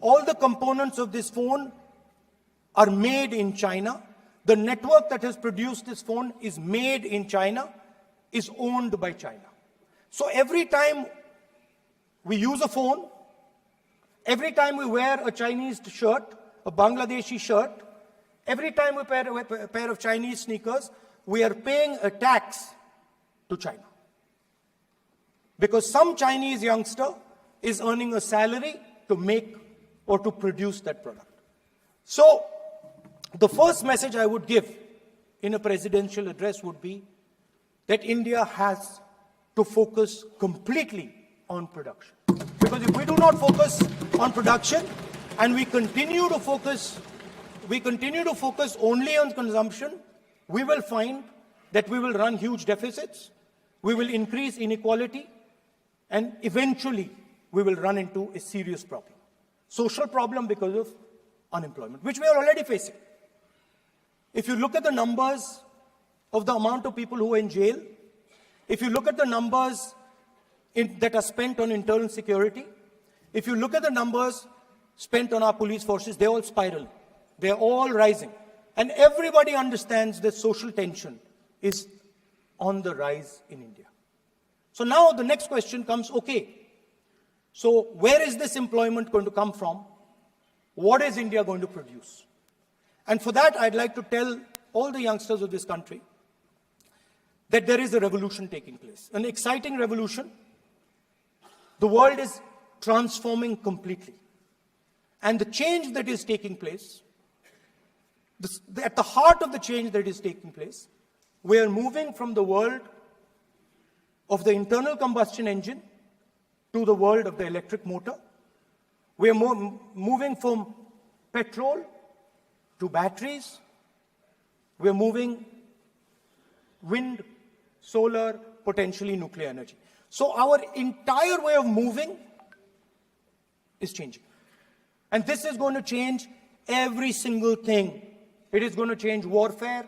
all the components of this phone are made in China. The network that has produced this phone is made in China, is owned by China. So every time we use a phone, every time we wear a Chinese shirt, a Bangladeshi shirt, every time we wear a pair of Chinese sneakers, we are paying a tax to China. Because some Chinese youngster is earning a salary to make or to produce that product. So the first message I would give in a presidential address would be that India has to focus completely on production. Because if we do not focus on production and we continue to focus only on consumption, we will find that we will run huge deficits, we will increase inequality, and eventually we will run into a serious problem. Social problem because of unemployment, which we are already facing. If you look at the numbers of the amount of people who are in jail, if you look at the numbers that are spent on internal security, if you look at the numbers spent on our police forces, they're all spiraling. They're all rising. And everybody understands that social tension is on the rise in India. So now the next question comes, okay, so where is this employment going to come from? What is India going to produce? And for that, I'd like to tell all the youngsters of this country that there is a revolution taking place, an exciting revolution. The world is transforming completely. And the change that is taking place, at the heart of the change that is taking place, we are moving from the world of the internal combustion engine to the world of the electric motor. We are moving from petrol to batteries. We are moving wind, solar, potentially nuclear energy. So our entire way of moving is changing. And this is going to change every single thing. It is going to change warfare.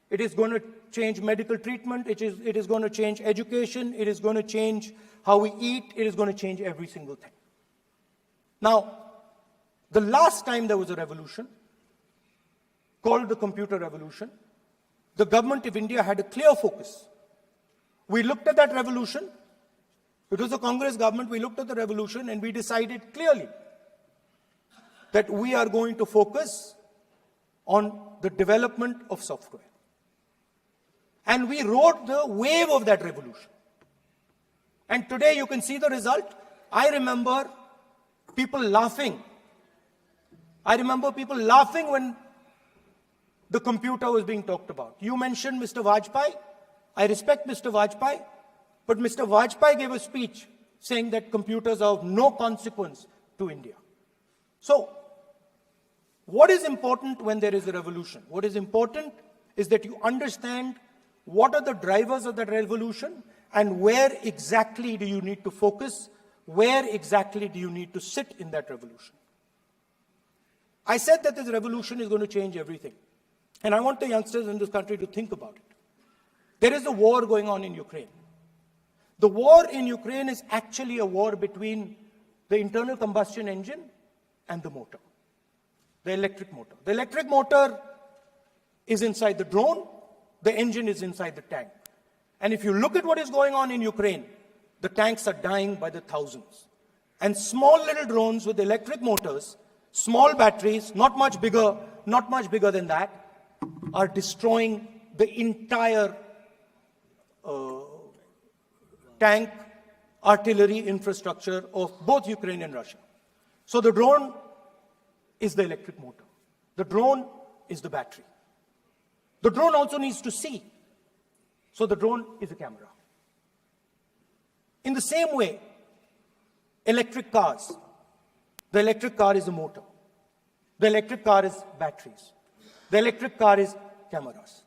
It is going to change medical treatment. It is going to change education. It is going to change how we eat. It is going to change every single thing. Now, the last time there was a revolution, called the computer revolution, the government of India had a clear focus. We looked at that revolution. It was a Congress government. We looked at the revolution and we decided clearly that we are going to focus on the development of software. And we rode the wave of that revolution. And today you can see the result. I remember people laughing. I remember people laughing when the computer was being talked about. You mentioned Mr. Vajpayee. I respect Mr. Vajpayee, but Mr. Vajpayee gave a speech saying that computers are of no consequence to India. So, what is important when there is a revolution? What is important is that you understand what are the drivers of that revolution and where exactly do you need to focus, where exactly do you need to sit in that revolution. I said that this revolution is going to change everything. And I want the youngsters in this country to think about it. There is a war going on in Ukraine. The war in Ukraine is actually a war between the internal combustion engine and the motor, the electric motor. The electric motor is inside the drone, the engine is inside the tank. And if you look at what is going on in Ukraine, the tanks are dying by the thousands. And small little drones with electric motors, small batteries, not much bigger than that, are destroying the entire tank artillery infrastructure of both Ukraine and Russia. So the drone is the electric motor. The drone is the battery. The drone also needs to see. So the drone is a camera. In the same way, electric cars. The electric car is a motor. The electric car is batteries. The electric car is cameras.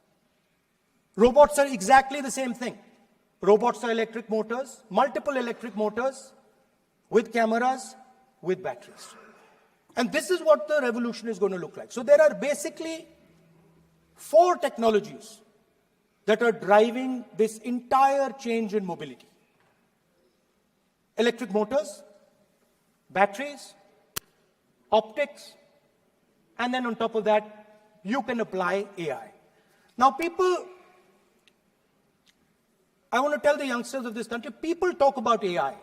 Robots are exactly the same thing. Robots are electric motors, multiple electric motors with cameras, with batteries. And this is what the revolution is going to look like. So there are basically 4 technologies that are driving this entire change in mobility. Electric motors, batteries, optics, and then on top of that, you can apply AI. Now I want to tell the youngsters of this country, people talk about AI.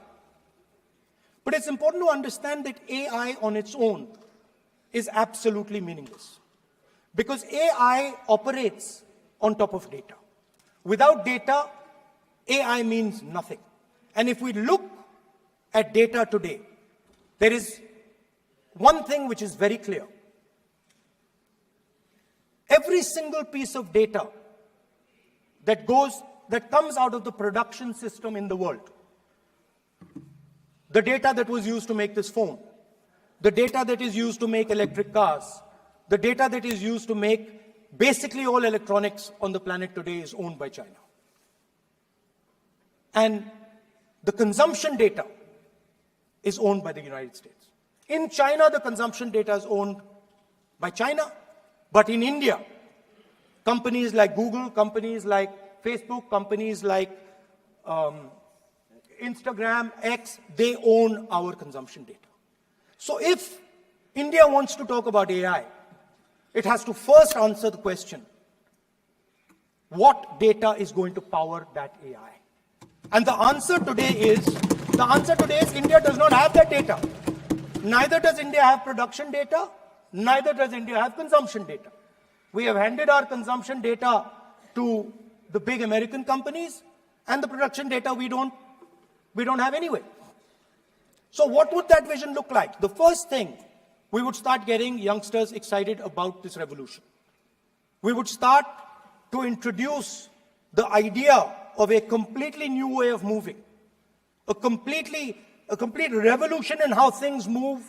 But it's important to understand that AI on its own is absolutely meaningless. Because AI operates on top of data. Without data, AI means nothing. And if we look at data today, there is one thing which is very clear. Every single piece of data that comes out of the production system in the world, the data that was used to make this phone, the data that is used to make electric cars, the data that is used to make basically all electronics on the planet today is owned by China. And the consumption data is owned by the United States. In China, the consumption data is owned by China, but in India, companies like Google, companies like Facebook, companies like Instagram, X, they own our consumption data. So if India wants to talk about AI, it has to first answer the question, what data is going to power that AI? And the answer today is India does not have that data. Neither does India have production data, neither does India have consumption data. We have handed our consumption data to the big American companies, and the production data we don't have anyway. So what would that vision look like? The first thing, we would start getting youngsters excited about this revolution. We would start to introduce the idea of a completely new way of moving, a complete revolution in how things move.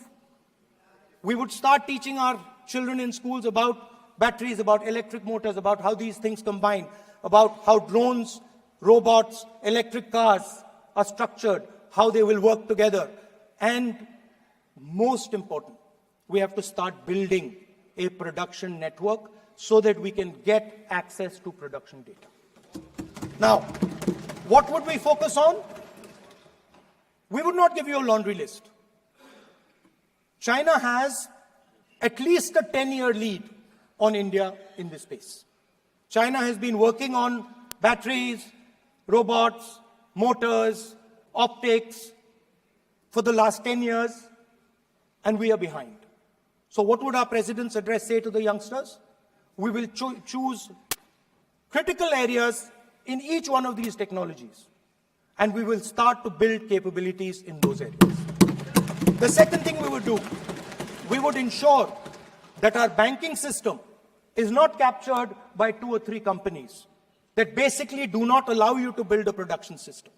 We would start teaching our children in schools about batteries, about electric motors, about how these things combine, about how drones, robots, electric cars are structured, how they will work together. And most important, we have to start building a production network so that we can get access to production data. Now, what would we focus on? We would not give you a laundry list. China has at least a 10-year lead on India in this space. China has been working on batteries, robots, motors, optics for the last 10 years, and we are behind. So what would our president's address say to the youngsters? We will choose critical areas in each one of these technologies, and we will start to build capabilities in those areas. The second thing we would do, we would ensure that our banking system is not captured by 2 or 3 companies that basically do not allow you to build a production system.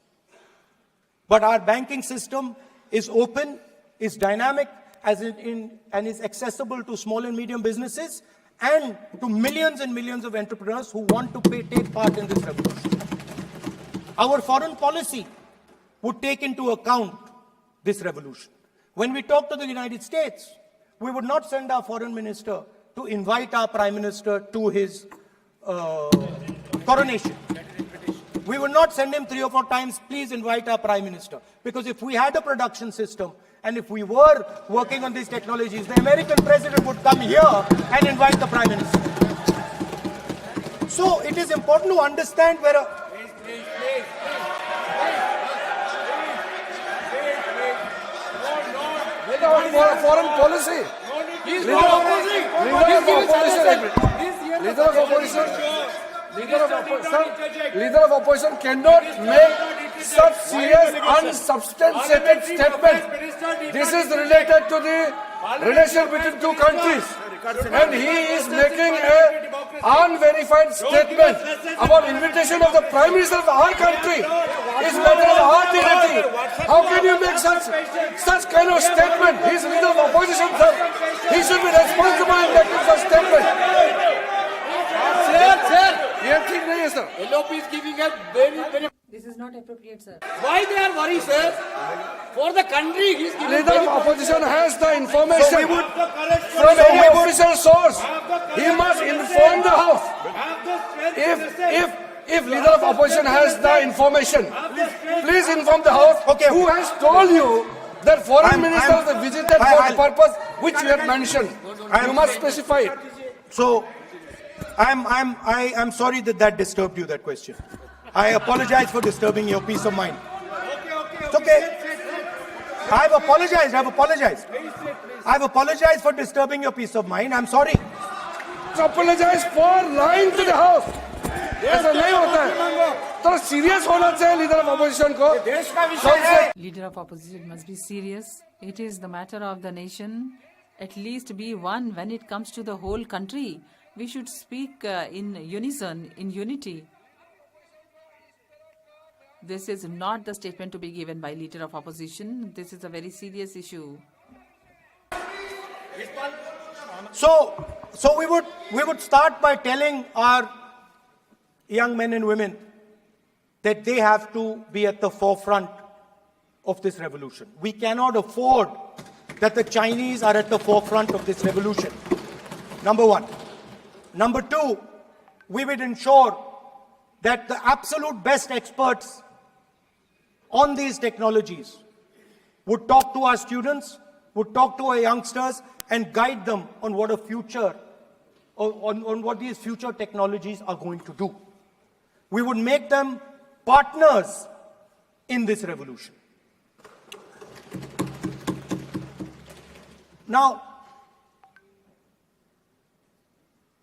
But our banking system is open, is dynamic, and is accessible to small and medium businesses and to millions and millions of entrepreneurs who want to take part in this revolution. Our foreign policy would take into account this revolution. When we talk to the United States, we would not send our foreign minister to invite our prime minister to his coronation. We would not send him 3 or 4 times, please invite our prime minister. Because if we had a production system, and if we were working on these technologies, the American president would come here and invite the prime minister. So it is important to understand where foreign policy. Leader of opposition cannot make such serious, unsubstantiated statements. This is related to the relation between 2 countries. And he is making an unverified statement about invitation of the Prime Minister of our country. It's matter of our dignity. How can you make such kind of statement? He is leader of opposition, sir. He should be responsible in making such statement. Sir. LOP is giving a very... This is not appropriate, sir. Why they are worried, sir? For the country, he is giving... Leader of opposition has the information from any official source. He must inform the House. If leader of opposition has the information, please inform the House. Okay. Who has told you that foreign ministers visited for the purpose which you have mentioned. You must specify it. So, I'm sorry that disturbed you, that question. I apologize for disturbing your peace of mind. It's okay. I've apologized. I've apologized for disturbing your peace of mind. I'm sorry. Apologize for lying to the house. ऐसा नहीं होता है. तो serious होना चाहिए leader of opposition को. Leader of opposition must be serious. It is the matter of the nation. At least be one when it comes to the whole country. We should speak in unison, in unity. This is not the statement to be given by leader of opposition. This is a very serious issue. So we would start by telling our young men and women that they have to be at the forefront of this revolution. We cannot afford that the Chinese are at the forefront of this revolution. Number one. Number two, we would ensure that the absolute best experts on these technologies would talk to our students, would talk to our youngsters, and guide them on what a future, on what these future technologies are going to do. We would make them partners in this revolution. Now,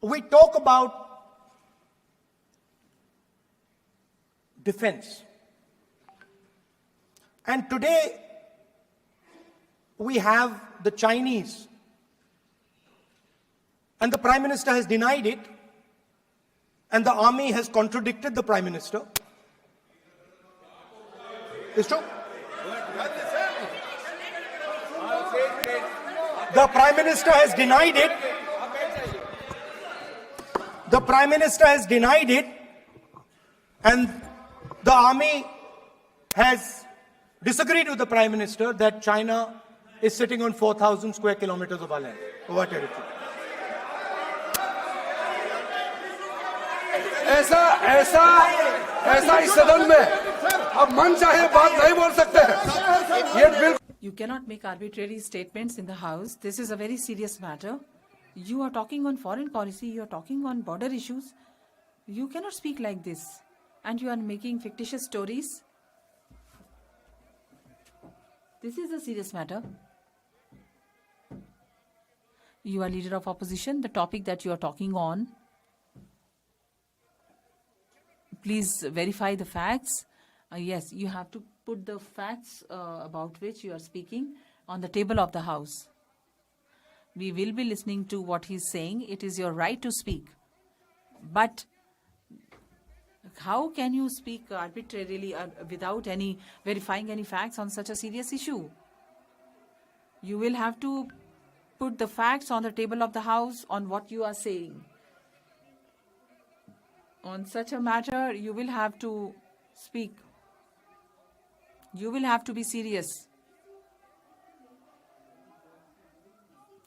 we talk about defense. And today, we have the Chinese. And the Prime Minister has denied it. And the army has contradicted the Prime Minister. It's true. The Prime Minister has denied it. The Prime Minister has denied it. And the army has disagreed with the Prime Minister that China is sitting on 4,000 square kilometers of our land, of our territory. ऐसा इस सदन में अब मन चाहे बात नहीं बोल सकते हैं. ये bill You cannot make arbitrary statements in the House. This is a very serious matter. You are talking on foreign policy, you are talking on border issues. You cannot speak like this. And you are making fictitious stories. This is a serious matter. You are leader of opposition. The topic that you are talking on, please verify the facts. Yes, you have to put the facts about which you are speaking on the table of the House. We will be listening to what he is saying. It is your right to speak. But how can you speak arbitrarily without any verifying any facts on such a serious issue? You will have to put the facts on the table of the House on what you are saying. On such a matter, you will have to speak. You will have to be serious.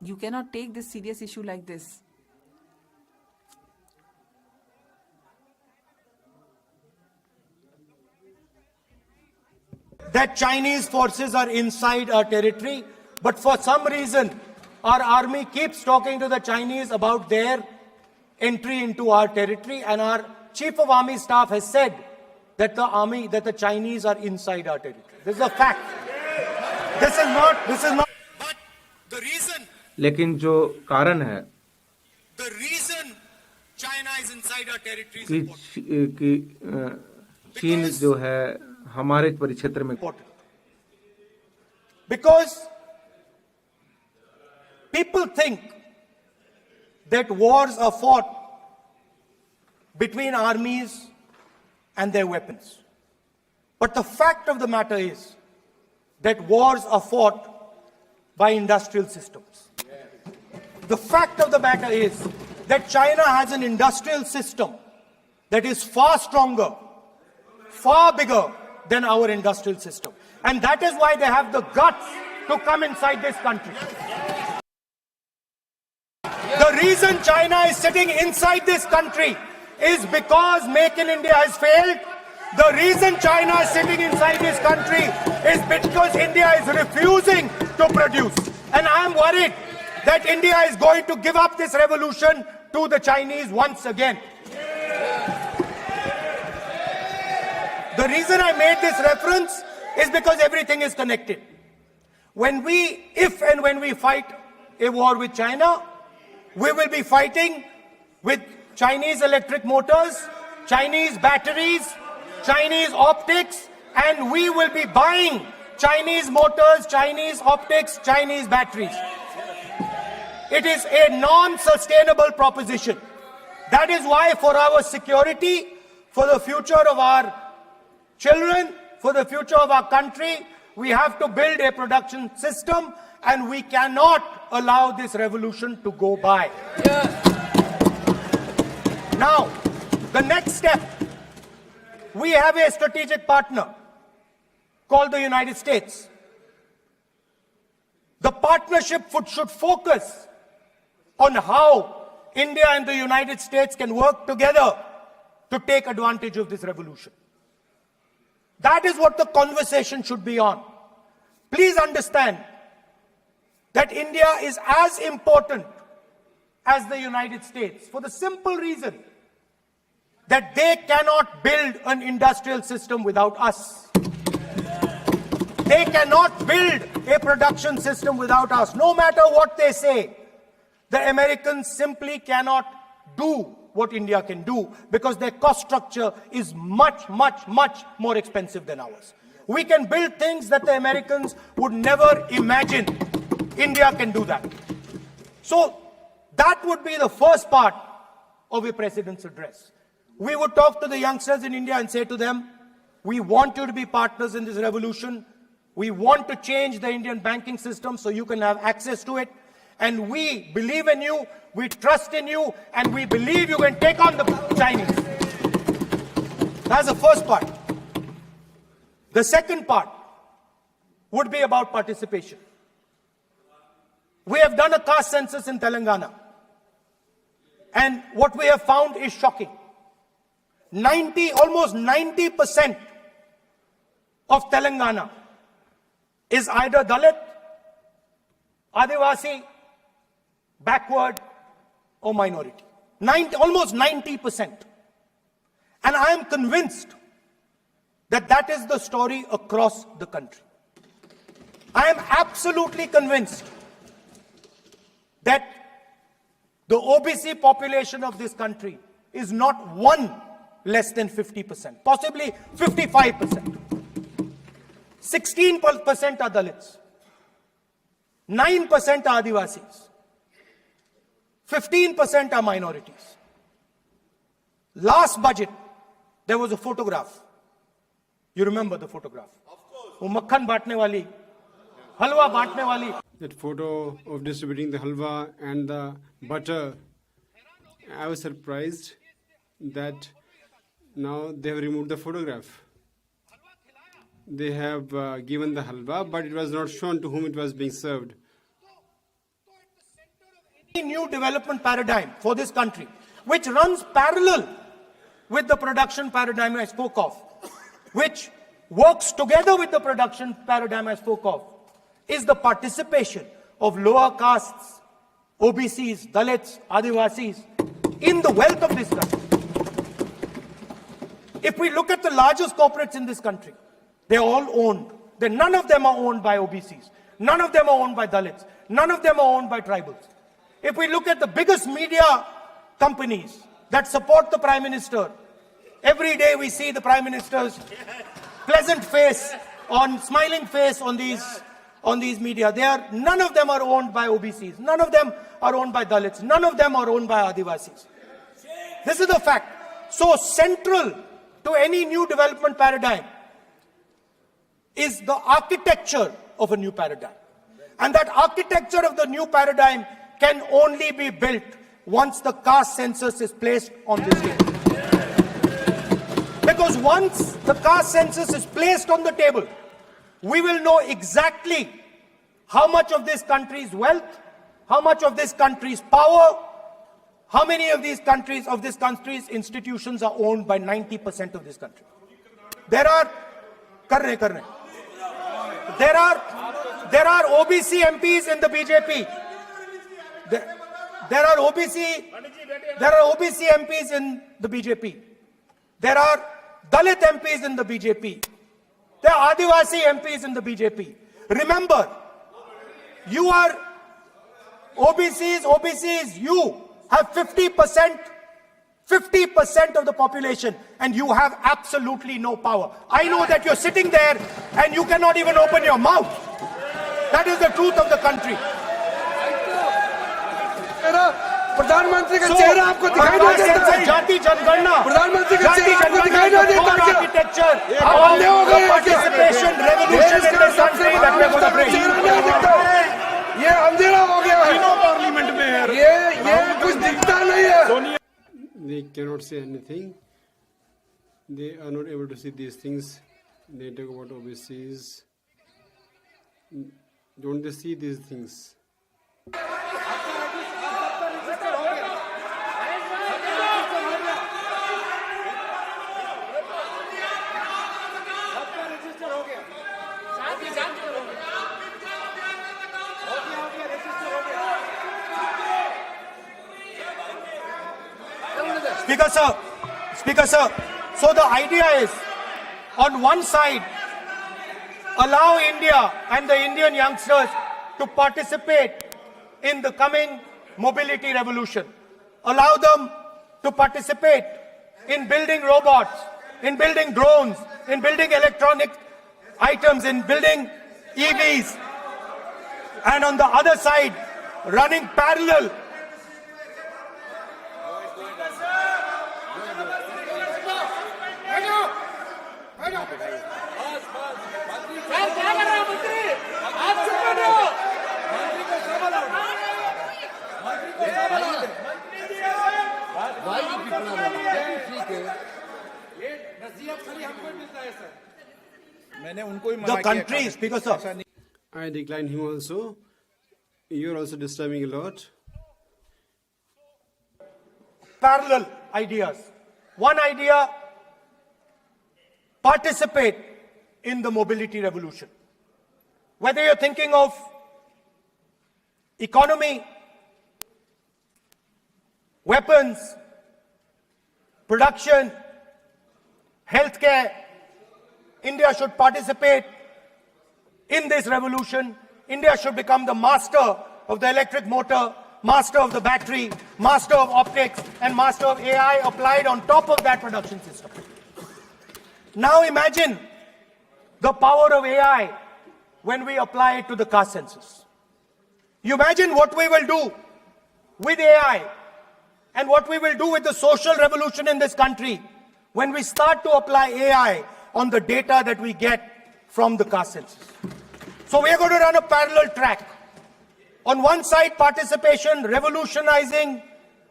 You cannot take this serious issue like this. That Chinese forces are inside our territory, but for some reason, our army keeps talking to the Chinese about their entry into our territory, and our Chief of Army Staff has said that the Chinese are inside our territory. This is a fact. This is not. But the reason. लेकिन जो कारण है The reason China is inside our territory is कि चीन जो है हमारे परिक्षेत्र में important. Because people think that wars are fought between armies and their weapons. But the fact of the matter is that wars are fought by industrial systems. The fact of the matter is that China has an industrial system that is far stronger, far bigger than our industrial system. And that is why they have the guts to come inside this country. The reason China is sitting inside this country is because Make in India has failed. The reason China is sitting inside this country is because India is refusing to produce. And I am worried that India is going to give up this revolution to the Chinese once again. The reason I made this reference is because everything is connected. If and when we fight a war with China, we will be fighting with Chinese electric motors, Chinese batteries, Chinese optics, and we will be buying Chinese motors, Chinese optics, Chinese batteries. It is a non-sustainable proposition. That is why for our security, for the future of our children, for the future of our country, we have to build a production system, and we cannot allow this revolution to go by. Now, the next step, we have a strategic partner called the United States. The partnership should focus on how India and the United States can work together to take advantage of this revolution. That is what the conversation should be on. Please understand that India is as important as the United States for the simple reason that they cannot build an industrial system without us. They cannot build a production system without us. No matter what they say, the Americans simply cannot do what India can do because their cost structure is much, much, much more expensive than ours. We can build things that the Americans would never imagine. India can do that. So that would be the first part of a president's address. We would talk to the youngsters in India and say to them, we want you to be partners in this revolution. We want to change the Indian banking system so you can have access to it. And we believe in you, we trust in you, and we believe you can take on the Chinese. That's the first part. The second part would be about participation. We have done a caste census in Telangana. And what we have found is shocking. Almost 90% of Telangana is either Dalit, Adivasi, backward, or minority. Almost 90%. And I am convinced that that is the story across the country. I am absolutely convinced that the OBC population of this country is not one less than 50%, possibly 55%. 16% are Dalits, 9% are Adivasis, 15% are minorities. Last budget, there was a photograph. You remember the photograph? Of course. वो मक्खन बांटने वाली, हलवा बांटने वाली. That photo of distributing the halwa and the butter, I was surprised that now they have removed the photograph. They have given the halwa, but it was not shown to whom it was being served. Any new development paradigm for this country, which runs parallel with the production paradigm I spoke of, which works together with the production paradigm I spoke of, is the participation of lower castes, OBCs, Dalits, Adivasis in the wealth of this country. If we look at the largest corporates in this country, they're all owned. None of them are owned by OBCs. None of them are owned by Dalits. None of them are owned by tribals. If we look at the biggest media companies that support the Prime Minister, every day we see the Prime Minister's pleasant face, smiling face on these media. None of them are owned by OBCs. None of them are owned by Dalits. None of them are owned by Adivasis. This is the fact. So central to any new development paradigm is the architecture of a new paradigm. And that architecture of the new paradigm can only be built once the caste census is placed on this table. Because once the caste census is placed on the table, we will know exactly how much of this country's wealth, how much of this country's power, how many of this country's institutions are owned by 90% of this country. There are OBC MPs in the BJP. There are OBC MPs in the BJP. There are Dalit MPs in the BJP. There are Adivasi MPs in the BJP. Remember, you are OBCs, you have 50% of the population, and you have absolutely no power. I know that you're sitting there and you cannot even open your mouth. That is the truth of the country. प्रधानमंत्री का चेहरा आपको दिखाई नहीं देता है। जाति जनगणना, प्रधानमंत्री का चेहरा आपको दिखाई नहीं देता क्या? आर्किटेक्चर, आप अंधे हो गए हैं क्या? participation, revolution in this country that we're going to bring. चेहरा नहीं दिखता है। ये अंधेरा हो गया है। पार्लियामेंट में है। ये कुछ दिखता नहीं है। They cannot say anything. They are not able to see these things. They talk about OBCs. Don't they see these things? Speaker sir, so the idea is, on one side, allow India and the Indian youngsters to participate in the coming mobility revolution. Allow them to participate in building robots, in building drones, in building electronic items, in building EVs. And on the other side, running parallel the countries, because of I decline him also. You are also disturbing a lot. parallel ideas. One idea, participate in the mobility revolution. Whether you're thinking of economy, weapons, production, healthcare, India should participate in this revolution. India should become the master of the electric motor, master of the battery, master of optics, and master of AI applied on top of that production system. Now imagine the power of AI when we apply it to the caste census. You imagine what we will do with AI and what we will do with the social revolution in this country when we start to apply AI on the data that we get from the caste census. So we are going to run a parallel track. On one side, participation, revolutionizing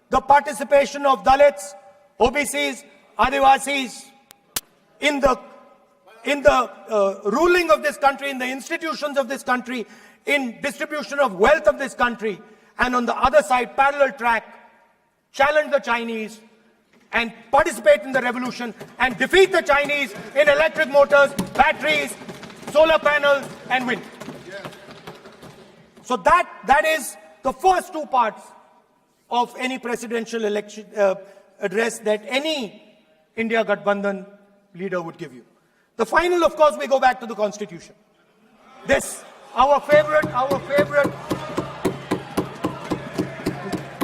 the participation of Dalits, OBCs, Adivasis in the ruling of this country, in the institutions of this country, in distribution of wealth of this country. And on the other side, parallel track, challenge the Chinese and participate in the revolution and defeat the Chinese in electric motors, batteries, solar panels, and wind. So that is the first two parts of any presidential election address that any India Gathbandhan leader would give you. The final, of course, we go back to the Constitution. This, our favorite,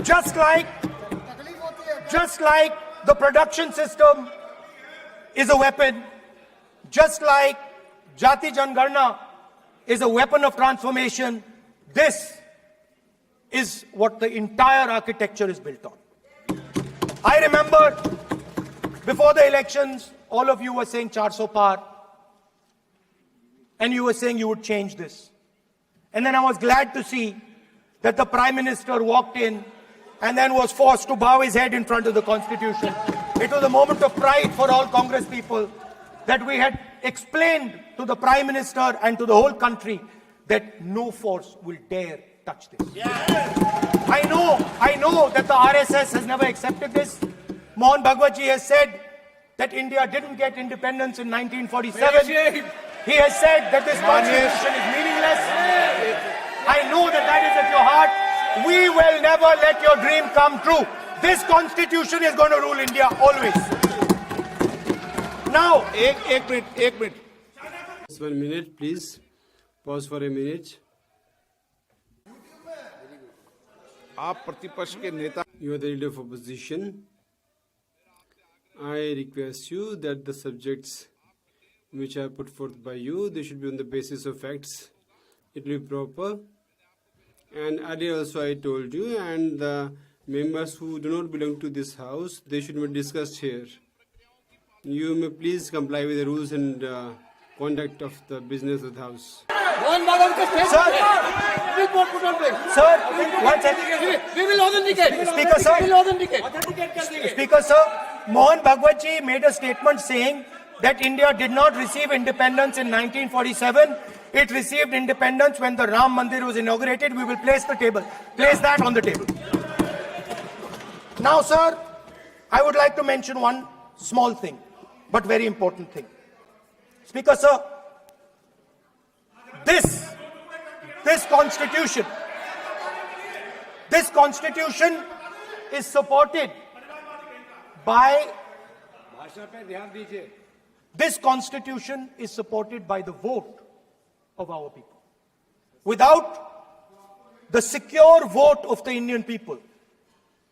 just like the production system is a weapon, just like Jati Jangarna is a weapon of transformation, this is what the entire architecture is built on. I remember before the elections, all of you were saying 400 par, and you were saying you would change this. And then I was glad to see that the Prime Minister walked in and then was forced to bow his head in front of the Constitution. It was a moment of pride for all Congress people that we had explained to the Prime Minister and to the whole country that no force will dare touch this. I know that the RSS has never accepted this. Mohan Bhagwatji has said that India didn't get independence in 1947. He has said that this constitution is meaningless. I know that that is at your heart. We will never let your dream come true. This constitution is going to rule India always. Now, एक minute. Just 1 minute, please. Pause for a minute. आप प्रतिपक्ष के नेता You are the leader of opposition. I request you that the subjects which are put forth by you, they should be on the basis of facts. It will be proper. And earlier also I told you, and the members who do not belong to this house, they should be discussed here. You may please comply with the rules and conduct of the business of the house. Mohan Bhagwan ka state. Sir. Please don't put on blame. sir, one second. We will authenticate. Speaker, sir. We will authenticate. Speaker, sir, Mohan Bhagwatji made a statement saying that India did not receive independence in 1947. It received independence when the Ram Mandir was inaugurated. We will place that on the table. Now, sir, I would like to mention one small thing, but very important thing. Speaker, sir, this constitution is supported by the vote of our people. Without the secure vote of the Indian people,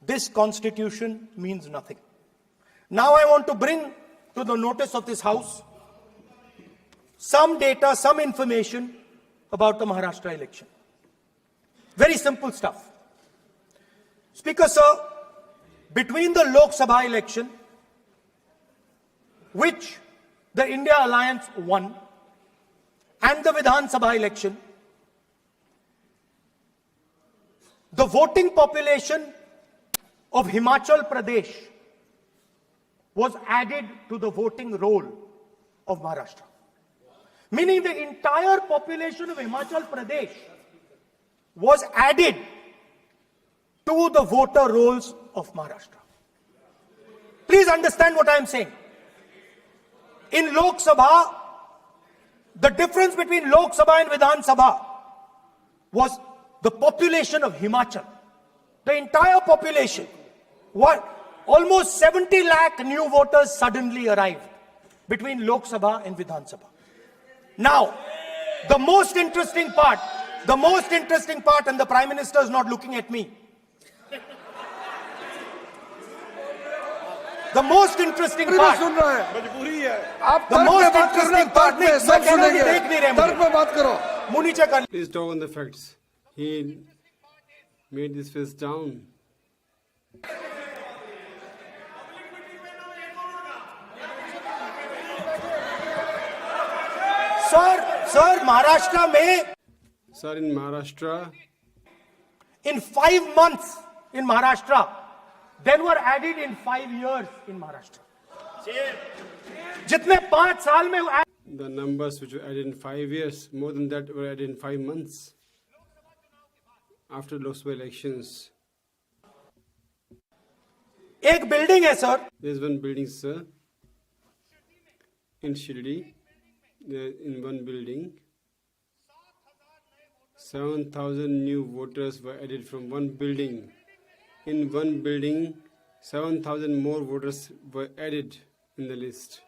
this constitution means nothing. Now I want to bring to the notice of this House some data, some information about the Maharashtra election. Very simple stuff. Speaker, sir, between the Lok Sabha election, which the India Alliance won, and the Vidhan Sabha election, the voting population of Himachal Pradesh was added to the voting roll of Maharashtra. Meaning the entire population of Himachal Pradesh was added to the voter rolls of Maharashtra. Please understand what I am saying. In Lok Sabha, the difference between Lok Sabha and Vidhan Sabha was the population of Himachal. The entire population. Almost 70 lakh new voters suddenly arrived between Lok Sabha and Vidhan Sabha. Now, the most interesting part, and the Prime Minister is not looking at me. The most interesting part, सुन रहा है आप the तर्क most पे बात करना interesting part, तर्क पे सब सुनेंगे देख नहीं रहे तर्क पे मुझे। बात करो मुंह नीचे कर Please talk on the facts. He made this face down. Sir, Maharashtra में Sir, in Maharashtra, in 5 months in Maharashtra, then were added in 5 years in Maharashtra. जितने 5 साल में the numbers which were added in 5 years, more than that were added in 5 months after Lok Sabha elections. एक building है sir, There is one building, sir, in Shirdi. In one building, 7,000 new voters were added from one building. In one building, 7,000 more voters were added in the list.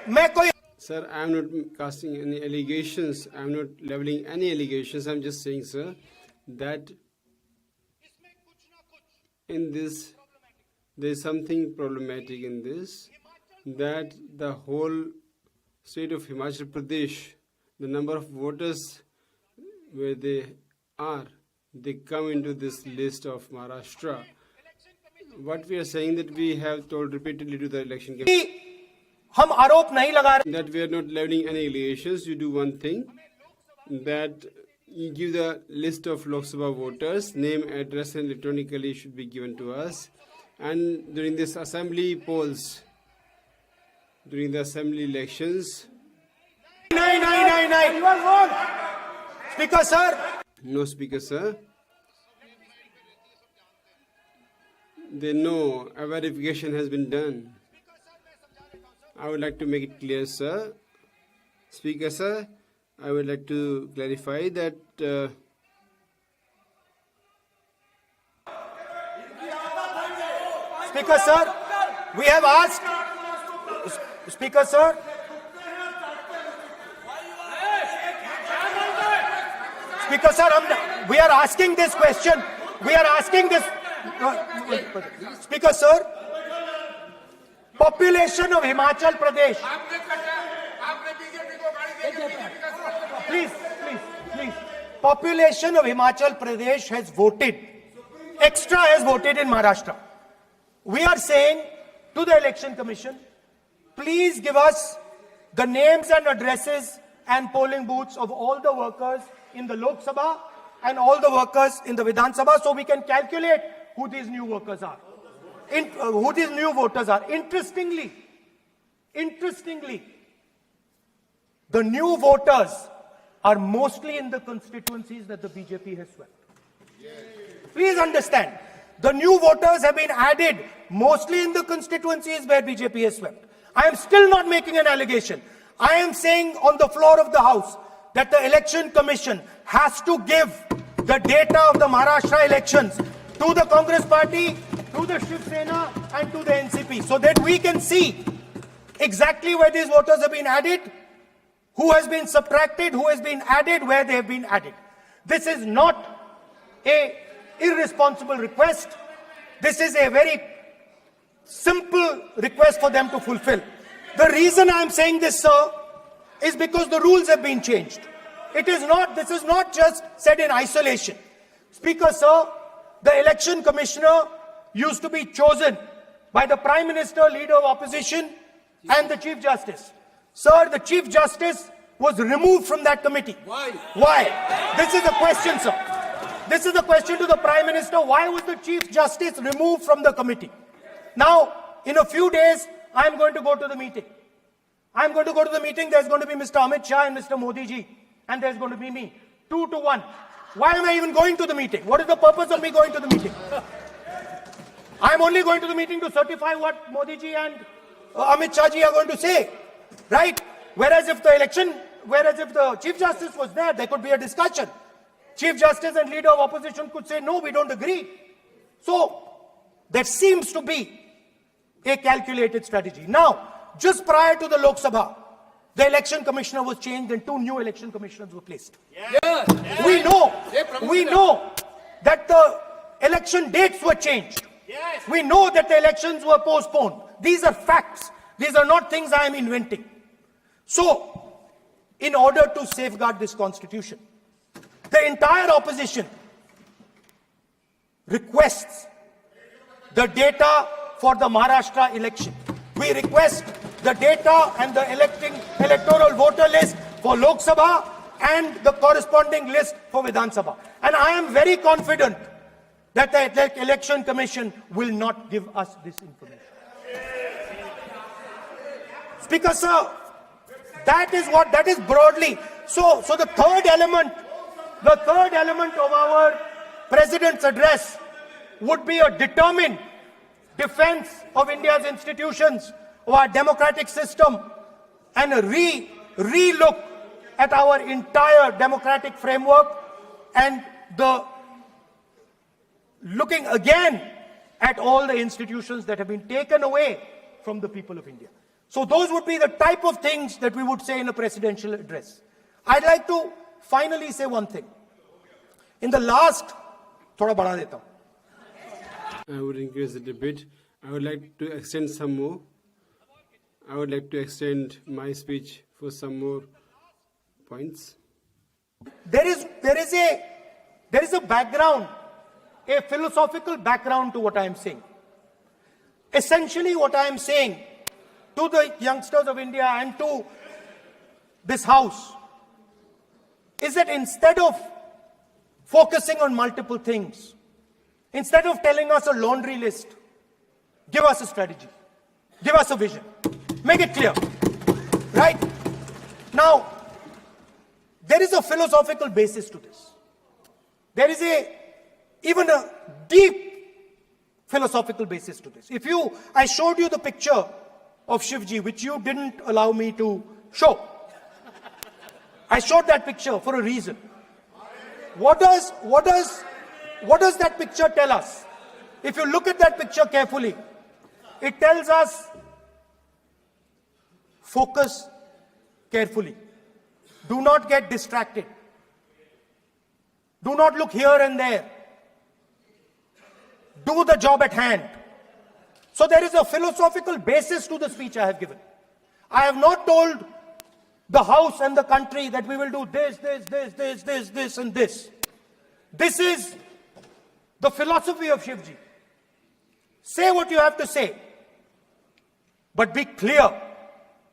मैं कोई Sir, I am not casting any allegations. I am not leveling any allegations. I am just saying, sir, that in this, there is something problematic in this, that the whole state of Himachal Pradesh, the number of voters where they are, they come into this list of Maharashtra. What we are saying that we have told repeatedly to the election commission हम आरोप नहीं लगा रहे that we are not leveling any allegations. You do one thing, that you give the list of Lok Sabha voters, name, address and electronically should be given to us. And during this assembly polls, during the assembly elections, नहीं, you are wrong. Speaker sir, no, Speaker sir, they know a verification has been done. I would like to make it clear, sir. Speaker sir, I would like to clarify that Speaker sir, we have asked, Speaker sir, Speaker sir, we are asking this question. We are asking this. Speaker sir, population of Himachal Pradesh. Please. Population of Himachal Pradesh has voted. Extra has voted in Maharashtra. We are saying to the Election Commission, please give us the names and addresses and polling booths of all the workers in the Lok Sabha and all the workers in the Vidhan Sabha so we can calculate who these new workers are, who these new voters are. Interestingly, the new voters are mostly in the constituencies that the BJP has swept. Please understand, the new voters have been added mostly in the constituencies where BJP has swept. I am still not making an allegation. I am saying on the floor of the House that the Election Commission has to give the data of the Maharashtra elections to the Congress Party, to the Shiv Sena and to the NCP so that we can see exactly where these voters have been added, who has been subtracted, who has been added, where they have been added. This is not a irresponsible request. This is a very simple request for them to fulfill. The reason I am saying this, sir, is because the rules have been changed. This is not just said in isolation. Speaker, sir, the election commissioner used to be chosen by the Prime Minister, Leader of Opposition, and the Chief Justice. Sir, the Chief Justice was removed from that committee. Why? Why? This is a question, sir. This is a question to the Prime Minister. Why was the Chief Justice removed from the committee? Now, in a few days, I am going to go to the meeting. I am going to go to the meeting. There's going to be Mr. Amit Shah and Mr. Modi ji. And there's going to be me. 2-1. Why am I even going to the meeting? What is the purpose of me going to the meeting? I'm only going to the meeting to certify what Modi ji and Amit Shah ji are going to say. Right? Whereas if the Chief Justice was there could be a discussion. Chief Justice and Leader of Opposition could say, no, we don't agree. So, there seems to be a calculated strategy. Now, just prior to the Lok Sabha, the election commissioner was changed and 2 new election commissioners were placed. Yes. We know that the election dates were changed. Yes. We know that the elections were postponed. These are facts. These are not things I am inventing. So, in order to safeguard this constitution, the entire opposition requests the data for the Maharashtra election. We request the data and the electoral voter list for Lok Sabha and the corresponding list for Vidhan Sabha. And I am very confident that the Election Commission will not give us this information. Speaker, sir, that is broadly. So the third element of our President's address would be a determined defense of India's institutions, of our democratic system, and a re-look at our entire democratic framework, and the looking again at all the institutions that have been taken away from the people of India. So those would be the type of things that we would say in a presidential address. I'd like to finally say one thing. In the last, thoda badha deta hu. I would increase it a bit. I would like to extend some more. I would like to extend my speech for some more points. There is a background, a philosophical background to what I am saying. Essentially what I am saying to the youngsters of India and to this House is that instead of focusing on multiple things, instead of telling us a laundry list, give us a strategy, give us a vision, make it clear, right? Now, there is a philosophical basis to this. There is even a deep philosophical basis to this. I showed you the picture of Shivji, which you didn't allow me to show. I showed that picture for a reason. What does that picture tell us? If you look at that picture carefully, It tells us, focus carefully. Do not get distracted. Do not look here and there. Do the job at hand. So there is a philosophical basis to the speech I have given. I have not told the House and the country that we will do this, and this. This is the philosophy of Shivji. Say what you have to say, but be clear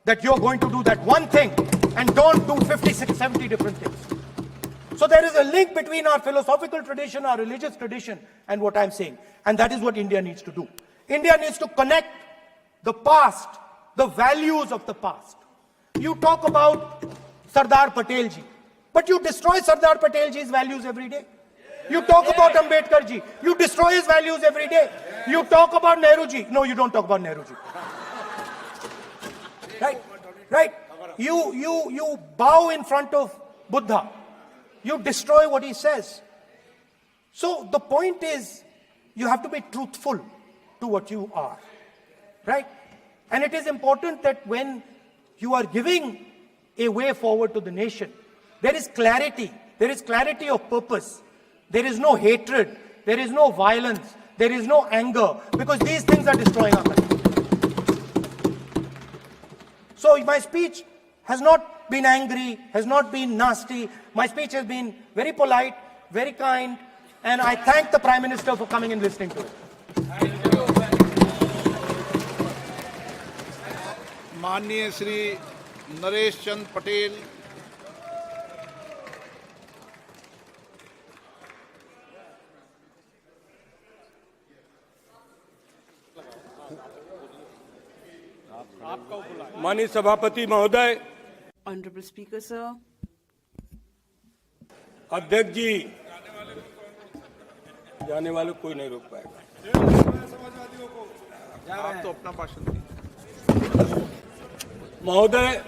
that you're going to do that one thing and don't do 56, 70 different things. So there is a link between our philosophical tradition, our religious tradition, and what I'm saying. And that is what India needs to do. India needs to connect the past, the values of the past. You talk about Sardar Patelji, but you destroy Sardar Patelji's values every day. You talk about Ambedkarji, you destroy his values every day. You talk about Nehruji. No, you don't talk about Nehruji. Right? You bow in front of Buddha. You destroy what he says. So the point is, you have to be truthful to what you are. Right? And it is important that when you are giving a way forward to the nation, there is clarity. There is clarity of purpose. There is no hatred. There is no violence. There is no anger. Because these things are destroying our country. So my speech has not been angry, has not been nasty. My speech has been very polite, very kind. And I thank the Prime Minister for coming and listening to it. माननीय श्री नरेश चंद पटेल, माननीय सभापति महोदय, Honorable Speaker, sir. अध्यक्ष जी, जाने वाले कोई नहीं रोक पाएगा। आप तो अपना भाषण दीजिए। महोदय,